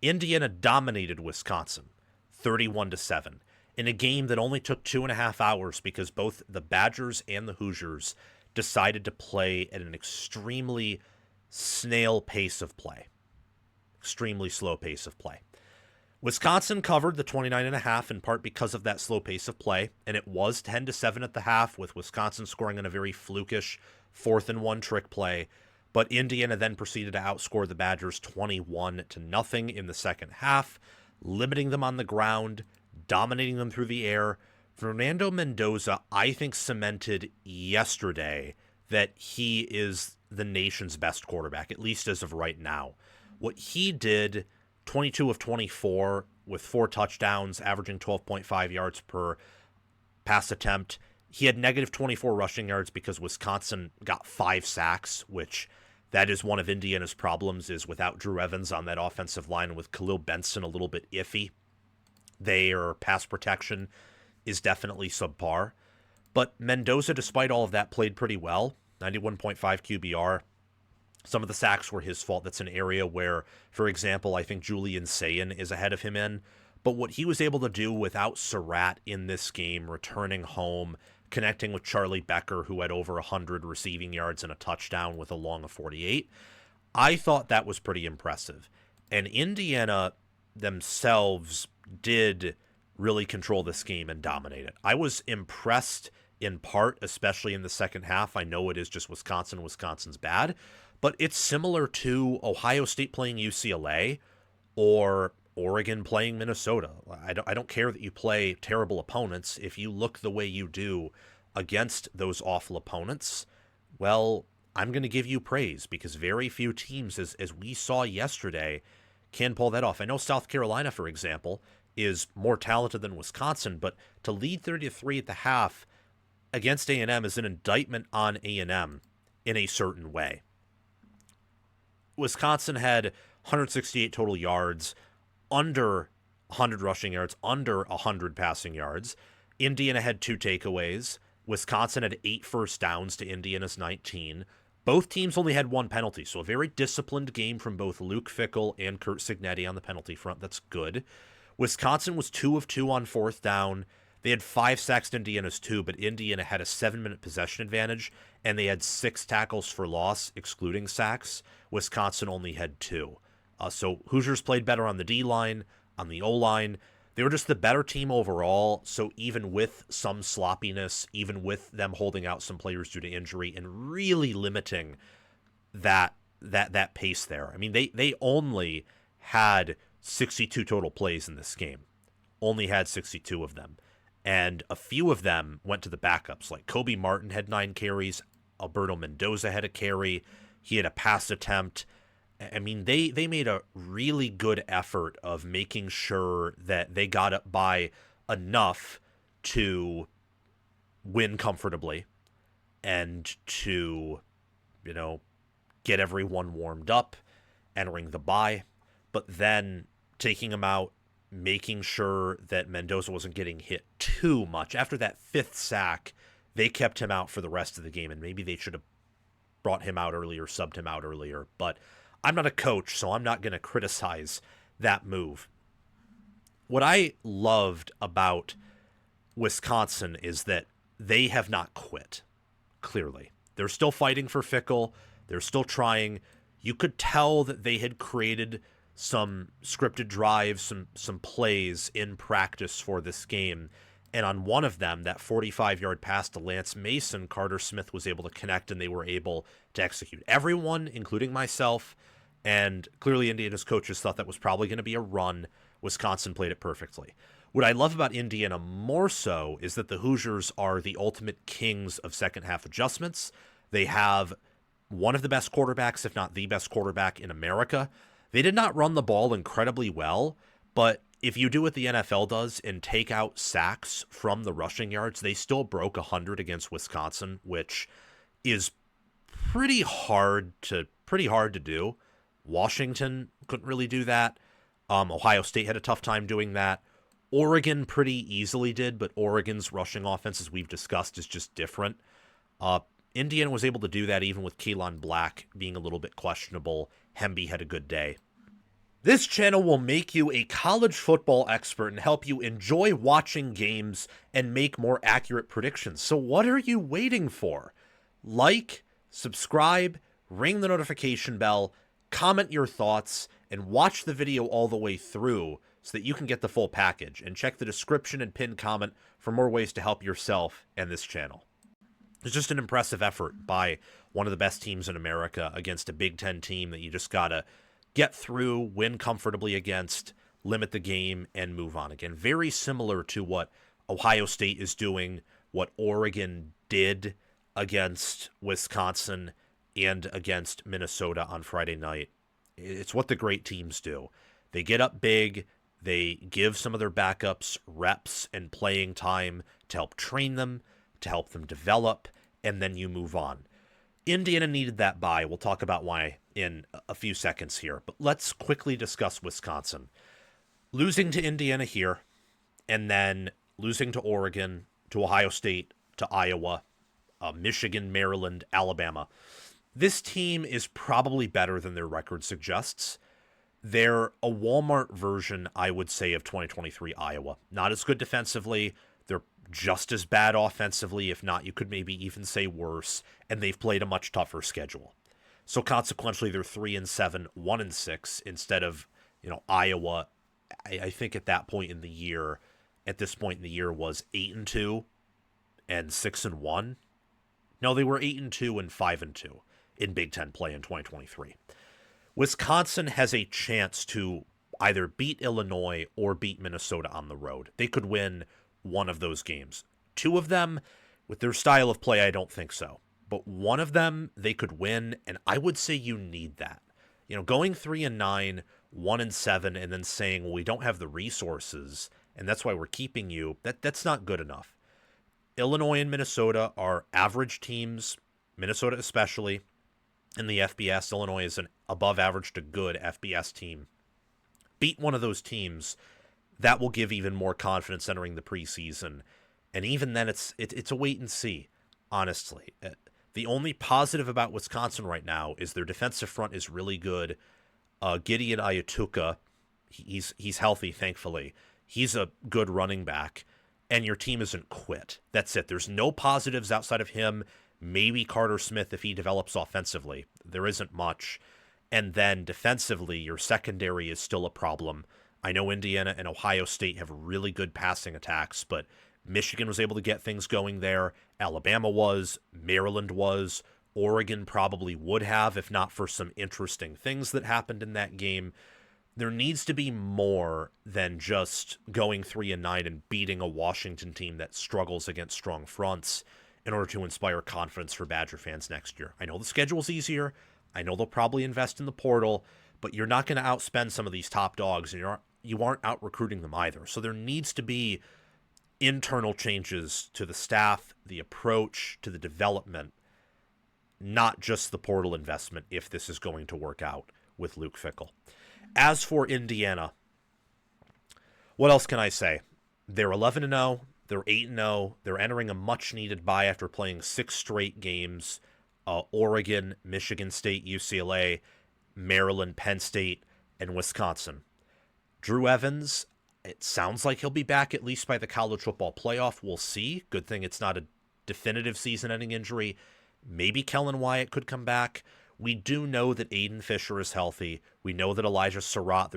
Indiana dominated Wisconsin 31-7 in a game that only took 2.5 hours because both the Badgers and the Hoosiers decided to play at an extremely snail pace of play. Extremely slow pace of play. Wisconsin covered the 29.5 in part because of that slow pace of play, and it was 10-7 at the half, with Wisconsin scoring on a very flukish 4th-and-1 trick play. But Indiana then proceeded to outscore the Badgers 21-0 in the second half, limiting them on the ground, dominating them through the air. Fernando Mendoza, I think, cemented yesterday that he is the nation's best quarterback, at least as of right now. What he did, 22 of 24 with 4 touchdowns, averaging 12.5 yards per pass attempt. He had negative 24 rushing yards because Wisconsin got 5 sacks, which that is one of Indiana's problems, is without Drew Evans on that offensive line, with Khalil Benson a little bit iffy. Their pass protection is definitely subpar. But Mendoza, despite all of that, played pretty well. 91.5 QBR. Some of the sacks were his fault. That's an area where, for example, I think Julian Sayin is ahead of him in. But what he was able to do without Surratt in this game, returning home, connecting with Charlie Becker, who had over 100 receiving yards and a touchdown with a long of 48, I thought that was pretty impressive. And Indiana themselves did really control this game and dominate it. I was impressed in part, especially in the second half. I know it is just Wisconsin. Wisconsin's bad. But it's similar to Ohio State playing UCLA or Oregon playing Minnesota. I don't care that you play terrible opponents. If you look the way you do against those awful opponents, well, I'm going to give you praise, because very few teams, as we saw yesterday, can pull that off. I know South Carolina, for example, is more talented than Wisconsin, but to lead 30-3 at the half against A&M is an indictment on A&M in a certain way. Wisconsin had 168 total yards, under 100 rushing yards, under 100 passing yards. Indiana had 2 takeaways. Wisconsin had 8 first downs to Indiana's 19. Both teams only had 1 penalty, so a very disciplined game from both Luke Fickell and Curt Cignetti on the penalty front. That's good. Wisconsin was 2 of 2 on 4th down. They had 5 sacks to Indiana's 2, but Indiana had a 7-minute possession advantage, and they had 6 tackles for loss, excluding sacks. Wisconsin only had 2. So Hoosiers played better on the D-line, on the O-line. They were just the better team overall, so even with some sloppiness, even with them holding out some players due to injury and really limiting that pace there. I mean, they only had 62 total plays in this game. Only had 62 of them. And a few of them went to the backups. Like Kobe Martin had 9 carries. Alberto Mendoza had a carry. He had a pass attempt. I mean, they made a really good effort of making sure that they got up by enough to win comfortably and to, get everyone warmed up, entering the bye, but then taking them out, making sure that Mendoza wasn't getting hit too much. After that 5th sack, they kept him out for the rest of the game, and maybe they should have brought him out earlier, subbed him out earlier. But I'm not a coach, so I'm not going to criticize that move. What I loved about Wisconsin is that they have not quit, clearly. They're still fighting for Fickell. They're still trying. You could tell that they had created some scripted drives, some plays in practice for this game. And on one of them, that 45-yard pass to Lance Mason, Carter Smith was able to connect, and they were able to execute. Everyone, including myself, and clearly Indiana's coaches, thought that was probably going to be a run. Wisconsin played it perfectly. What I love about Indiana more so is that the Hoosiers are the ultimate kings of second-half adjustments. They have one of the best quarterbacks, if not the best quarterback in America. They did not run the ball incredibly well, but if you do what the NFL does and take out sacks from the rushing yards, they still broke 100 against Wisconsin, which is pretty hard to do. Washington couldn't really do that. Ohio State had a tough time doing that. Oregon pretty easily did, but Oregon's rushing offense, as we've discussed, is just different. Indiana was able to do that even with Keelan Black being a little bit questionable. Hemby had a good day. This channel will make you a college football expert and help you enjoy watching games and make more accurate predictions. So what are you waiting for? Like, subscribe, ring the notification bell, comment your thoughts, and watch the video all the way through so that you can get the full package. And check the description and pinned comment for more ways to help yourself and this channel. It's just an impressive effort by one of the best teams in America against a Big Ten team that you just gotta get through, win comfortably against, limit the game, and move on again. Very similar to what Ohio State is doing, what Oregon did against Wisconsin and against Minnesota on Friday night. It's what the great teams do. They get up big, they give some of their backups reps and playing time to help train them, to help them develop, and then you move on. Indiana needed that bye. We'll talk about why in a few seconds here, but let's quickly discuss Wisconsin. Losing to Indiana here, and then losing to Oregon, to Ohio State, to Iowa, Michigan, Maryland, Alabama. This team is probably better than their record suggests. They're a Walmart version, I would say, of 2023 Iowa. Not as good defensively. They're just as bad offensively, if not, you could maybe even say worse, and they've played a much tougher schedule. So consequently, they're 3-7, 1-6, instead of, Iowa. I think at that point in the year, was 8-2 and 6-1. No, they were 8-2 and 5-2 in Big Ten play in 2023. Wisconsin has a chance to either beat Illinois or beat Minnesota on the road. They could win one of those games. Two of them, with their style of play, I don't think so. But one of them, they could win, and I would say you need that. Going 3-9, 1-7, and then saying, well, we don't have the resources, and that's why we're keeping you, that's not good enough. Illinois and Minnesota are average teams, Minnesota especially, in the FBS. Illinois is an above average to good FBS team. Beat one of those teams, that will give even more confidence entering the preseason. And even then, it's a wait and see, honestly. The only positive about Wisconsin right now is their defensive front is really good. Gideon Ayatuka, he's healthy, thankfully. He's a good running back, and your team isn't quit. That's it. There's no positives outside of him. Maybe Carter Smith if he develops offensively. There isn't much. And then defensively, your secondary is still a problem. I know Indiana and Ohio State have really good passing attacks, but Michigan was able to get things going there. Alabama was. Maryland was. Oregon probably would have, if not for some interesting things that happened in that game. There needs to be more than just going 3-9 and beating a Washington team that struggles against strong fronts in order to inspire confidence for Badger fans next year. I know the schedule's easier. I know they'll probably invest in the portal, but you're not going to outspend some of these top dogs, and you aren't out recruiting them either. So there needs to be internal changes to the staff, the approach, to the development, not just the portal investment if this is going to work out with Luke Fickell. As for Indiana, what else can I say? They're 11-0, they're 8-0, they're entering a much-needed bye after playing 6 straight games. Oregon, Michigan State, UCLA, Maryland, Penn State, and Wisconsin. Drew Evans, it sounds like he'll be back at least by the college football playoff. We'll see. Good thing it's not a definitive season-ending injury. Maybe Kellen Wyatt could come back. We do know that Aiden Fisher is healthy. We know that Elijah Surratt,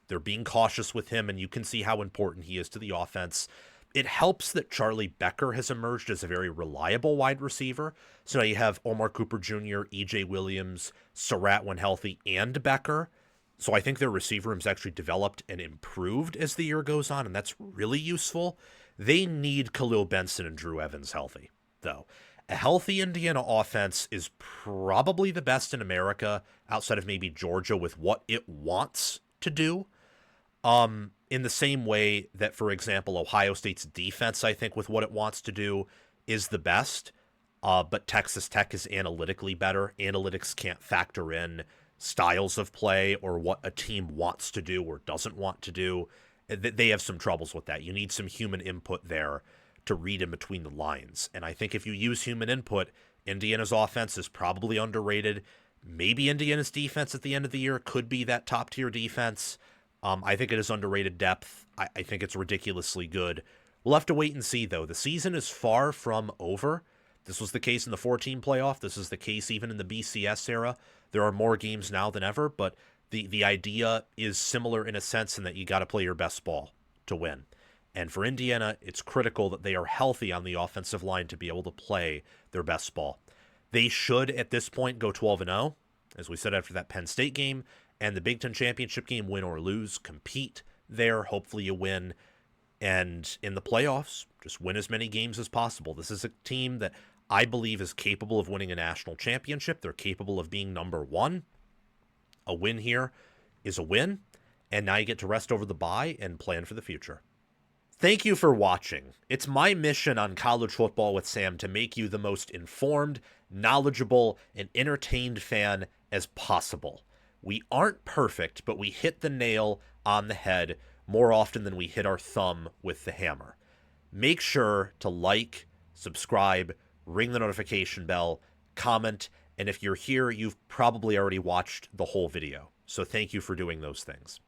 they're being cautious with him, and you can see how important he is to the offense. It helps that Charlie Becker has emerged as a very reliable wide receiver. So now you have Omar Cooper Jr., E.J. Williams, Surratt when healthy, and Becker. So I think their receiver room's actually developed and improved as the year goes on, and that's really useful. They need Khalil Benson and Drew Evans healthy, though. A healthy Indiana offense is probably the best in America outside of maybe Georgia with what it wants to do. In the same way that, for example, Ohio State's defense, I think, with what it wants to do is the best. But Texas Tech is analytically better. Analytics can't factor in styles of play or what a team wants to do or doesn't want to do. They have some troubles with that. You need some human input there to read in between the lines. And I think if you use human input, Indiana's offense is probably underrated. Maybe Indiana's defense at the end of the year could be that top tier defense. I think it is underrated depth. I think it's ridiculously good. We'll have to wait and see, though. The season is far from over. This was the case in the 14 playoff. This is the case even in the BCS era. There are more games now than ever, but the idea is similar in a sense in that you got to play your best ball to win. And for Indiana, it's critical that they are healthy on the offensive line to be able to play their best ball. They should, at this point, go 12-0, as we said after that Penn State game, and the Big Ten Championship game, win or lose, compete there. Hopefully you win. And in the playoffs, just win as many games as possible. This is a team that I believe is capable of winning a national championship. They're capable of being number one. A win here is a win. And now you get to rest over the bye and plan for the future. Thank you for watching. It's my mission on College Football with Sam to make you the most informed, knowledgeable, and entertained fan as possible. We aren't perfect, but we hit the nail on the head more often than we hit our thumb with the hammer. Make sure to like, subscribe, ring the notification bell, comment, and if you're here, you've probably already watched the whole video. So thank you for doing those things.